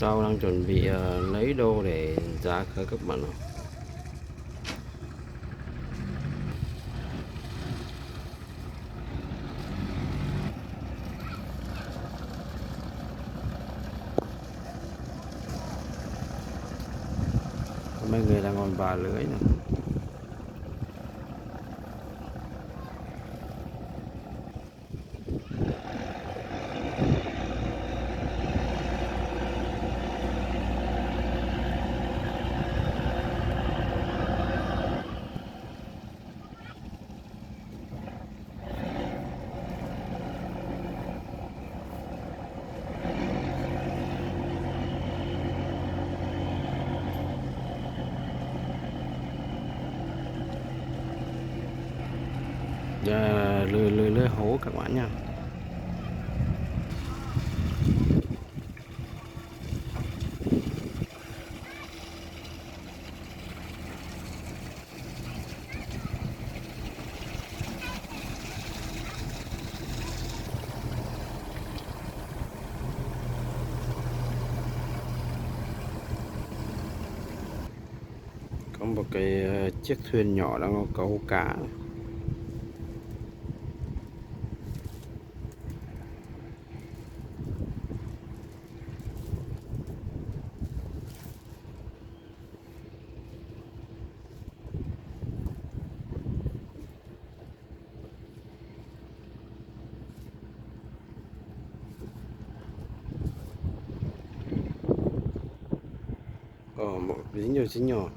Tao đang chuẩn bị lấy đô để giá khởi các bạn ạ. Mấy người đang còn vả lưới nè. Giờ lưới hố các bạn nha. Có một cái chiếc thuyền nhỏ đang có câu cá. Một dính nhiều